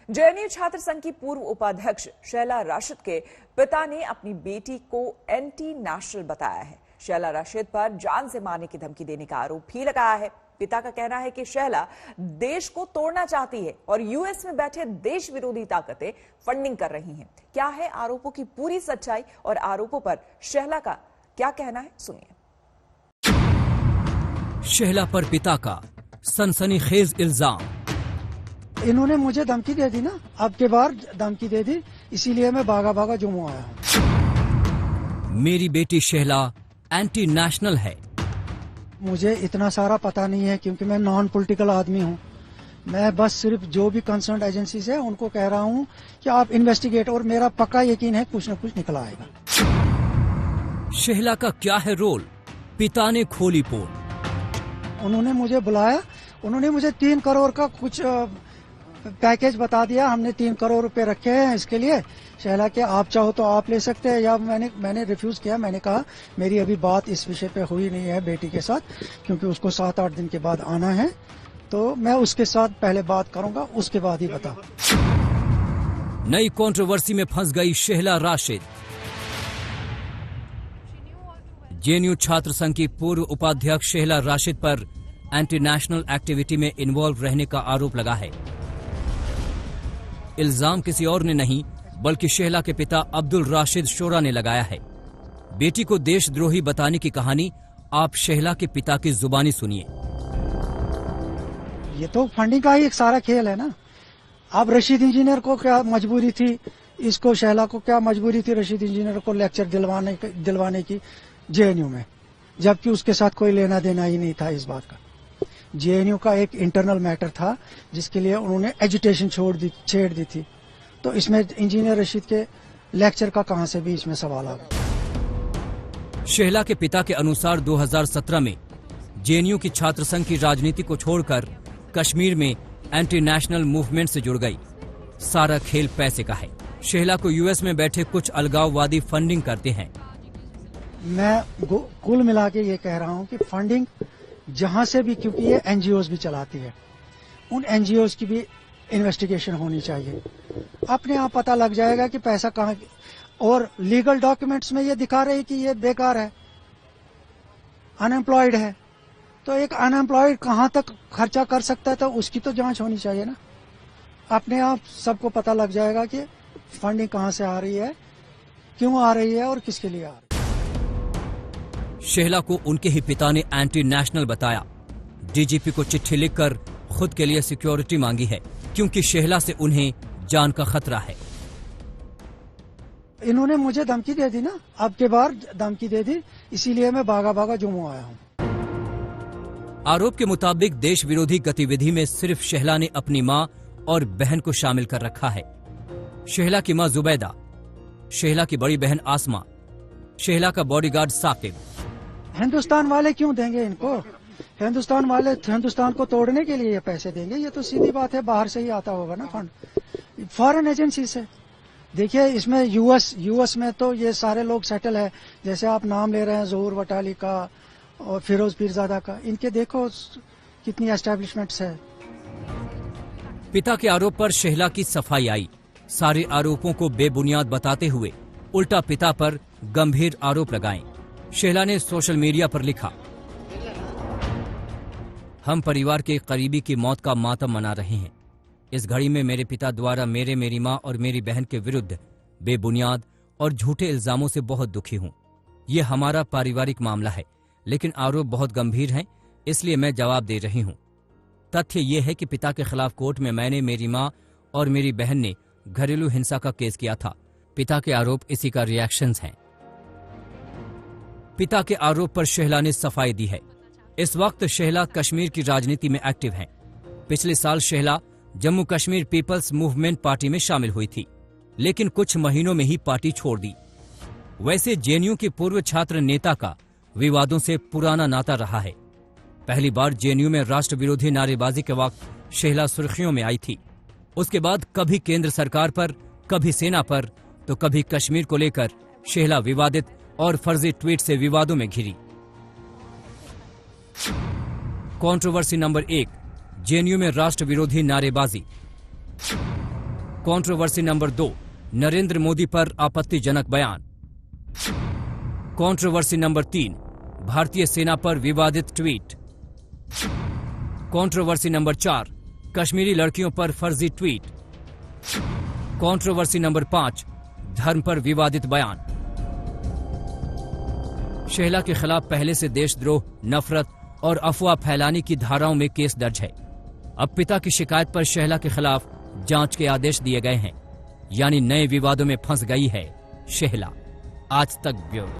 JNU छात्र संघ की पूर्व उपाध्यक्ष शैला राशिद के पिता ने अपनी बेटी को एंटी नेशनल बताया है। शैला राशिद पर जान से मारने की धमकी देने का आरोप भी लगाया है। पिता का कहना है कि शैला देश को तोड़ना चाहती है और यूएस में बैठे देश विरोधी ताकतें फंडिंग कर रही हैं। क्या है आरोपों की पूरी सच्चाई और आरोपों पर शैला का क्या कहना है, सुनिए। शैला पर पिता का सनसनीखेज इल्जाम। इन्होंने मुझे धमकी दे दी ना, अब के बार धमकी दे दी, इसीलिए मैं भागा भागा जम्मू आया हूँ। मेरी बेटी शैला एंटी नेशनल है। मुझे इतना सारा पता नहीं है क्योंकि मैं नॉन पॉलिटिकल आदमी हूँ। मैं बस सिर्फ जो भी कंसर्न एजेंसीज है उनको कह रहा हूँ कि आप इन्वेस्टिगेट, और मेरा पक्का यकीन है कुछ न कुछ निकल आएगा। शैला का क्या है रोल? पिता ने खोली पोल। उन्होंने मुझे बुलाया, उन्होंने मुझे 3 करोड़ का कुछ पैकेज बता दिया। हमने 3 करोड़ रुपए रखे हैं इसके लिए। शैला के आप चाहो तो आप ले सकते हैं, या मैंने रिफ्यूज किया। मैंने कहा मेरी अभी बात इस विषय पे हुई नहीं है बेटी के साथ, क्योंकि उसको 7-8 दिन के बाद आना है, तो मैं उसके साथ पहले बात करूंगा, उसके बाद ही बता। नई कंट्रोवर्सी में फंस गई शैला राशिद। जेएनयू छात्र संघ की पूर्व उपाध्यक्ष शैला राशिद पर एंटी नेशनल एक्टिविटी में इन्वॉल्व रहने का आरोप लगा है। इल्जाम किसी और ने नहीं बल्कि शैला के पिता अब्दुल राशिद शोरा ने लगाया है। बेटी को देशद्रोही बताने की कहानी आप शैला के पिता की जुबानी सुनिए। ये तो फंडिंग का ही एक सारा खेल है ना। अब रशीद इंजीनियर को क्या मजबूरी थी, इसको शैला को क्या मजबूरी थी रशीद इंजीनियर को लेक्चर दिलवाने की जेएनयू में, जबकि उसके साथ कोई लेना देना ही नहीं था इस बात का। जेएनयू का एक इंटरनल मैटर था जिसके लिए उन्होंने एजुटेशन छेड़ दी थी, तो इसमें इंजीनियर रशीद के लेक्चर का कहां से भी इसमें सवाल आ गया। शैला के पिता के अनुसार 2017 में जेएनयू की छात्र संघ की राजनीति को छोड़कर कश्मीर में एंटी नेशनल मूवमेंट से जुड़ गई। सारा खेल पैसे का है। शैला को यूएस में बैठे कुछ अलगाववादी फंडिंग करते हैं। मैं कुल मिला के ये कह रहा हूं कि फंडिंग जहां से भी, क्योंकि ये एनजीओज भी चलाती है, उन एनजीओज की भी इन्वेस्टिगेशन होनी चाहिए। अपने आप पता लग जाएगा कि पैसा कहां, और लीगल डॉक्यूमेंट्स में ये दिखा रहे कि ये बेकार है, अनएम्प्लॉयड है, तो एक अनएम्प्लॉयड कहां तक खर्चा कर सकता है, तो उसकी तो जांच होनी चाहिए ना। अपने आप सबको पता लग जाएगा कि फंडिंग कहां से आ रही है, क्यों आ रही है और किसके लिए आ रही है। शैला को उनके ही पिता ने एंटी नेशनल बताया। डीजीपी को चिट्ठी लिखकर खुद के लिए सिक्योरिटी मांगी है, क्योंकि शैला से उन्हें जान का खतरा है। इन्होंने मुझे धमकी दे दी ना, अब के बार धमकी दे दी, इसीलिए मैं भागा भागा जम्मू आया हूँ। आरोप के मुताबिक देश विरोधी गतिविधि में सिर्फ शैला ने अपनी मां और बहन को शामिल कर रखा है। शैला की मां जुबैदा, शैला की बड़ी बहन आसमा, शैला का बॉडीगार्ड साकिब। हिंदुस्तान वाले क्यों देंगे इनको? हिंदुस्तान वाले हिंदुस्तान को तोड़ने के लिए ये पैसे देंगे? ये तो सीधी बात है, बाहर से ही आता होगा ना फंड, फॉरेन एजेंसी से। देखिए इसमें यूएस में तो ये सारे लोग सेटल है, जैसे आप नाम ले रहे हैं ज़हूर वटाली का और फिरोज पीरजादा का, इनके देखो कितनी एस्टेब्लिशमेंट्स है। पिता के आरोप पर शैला की सफाई आई। सारे आरोपों को बेबुनियाद बताते हुए उल्टा पिता पर गंभीर आरोप लगाए। शैला ने सोशल मीडिया पर लिखा, हम परिवार के करीबी की मौत का मातम मना रहे हैं। इस घड़ी में मेरे पिता द्वारा मेरी मां और मेरी बहन के विरुद्ध बेबुनियाद और झूठे इल्जामों से बहुत दुखी हूं। ये हमारा पारिवारिक मामला है, लेकिन आरोप बहुत गंभीर हैं, इसलिए मैं जवाब दे रही हूं। तथ्य यह है कि पिता के खिलाफ कोर्ट में मैंने, मेरी मां और मेरी बहन ने घरेलू हिंसा का केस किया था। पिता के आरोप इसी का रिएक्शंस हैं। पिता के आरोप पर शैला ने सफाई दी है। इस वक्त शैला कश्मीर की राजनीति में एक्टिव हैं। पिछले साल Shaila Jammu Kashmir people's movement party में शामिल हुई थी, लेकिन कुछ महीनों में ही पार्टी छोड़ दी। वैसे जेएनयू के पूर्व छात्र नेता का विवादों से पुराना नाता रहा है। पहली बार जेएनयू में राष्ट्र विरोधी नारेबाजी के वक्त शैला सुर्खियों में आई थी। उसके बाद कभी केंद्र सरकार पर, कभी सेना पर, तो कभी कश्मीर को लेकर शैला विवादित और फर्जी ट्वीट से विवादों में घिरी। कंट्रोवर्सी नंबर 1, जेएनयू में राष्ट्र विरोधी नारेबाजी। कंट्रोवर्सी नंबर 2, नरेंद्र मोदी पर आपत्तिजनक बयान। कंट्रोवर्सी नंबर 3, भारतीय सेना पर विवादित ट्वीट। कंट्रोवर्सी नंबर 4, कश्मीरी लड़कियों पर फर्जी ट्वीट। कंट्रोवर्सी नंबर 5, धर्म पर विवादित बयान। शेहला के खिलाफ पहले से देशद्रोह, नफरत और अफवाह फैलाने की धाराओं में केस दर्ज है। अब पिता की शिकायत पर शेहला के खिलाफ जांच के आदेश दिए गए हैं, यानी नए विवादों में फंस गई है शेहला। आज तक ब्यूरो।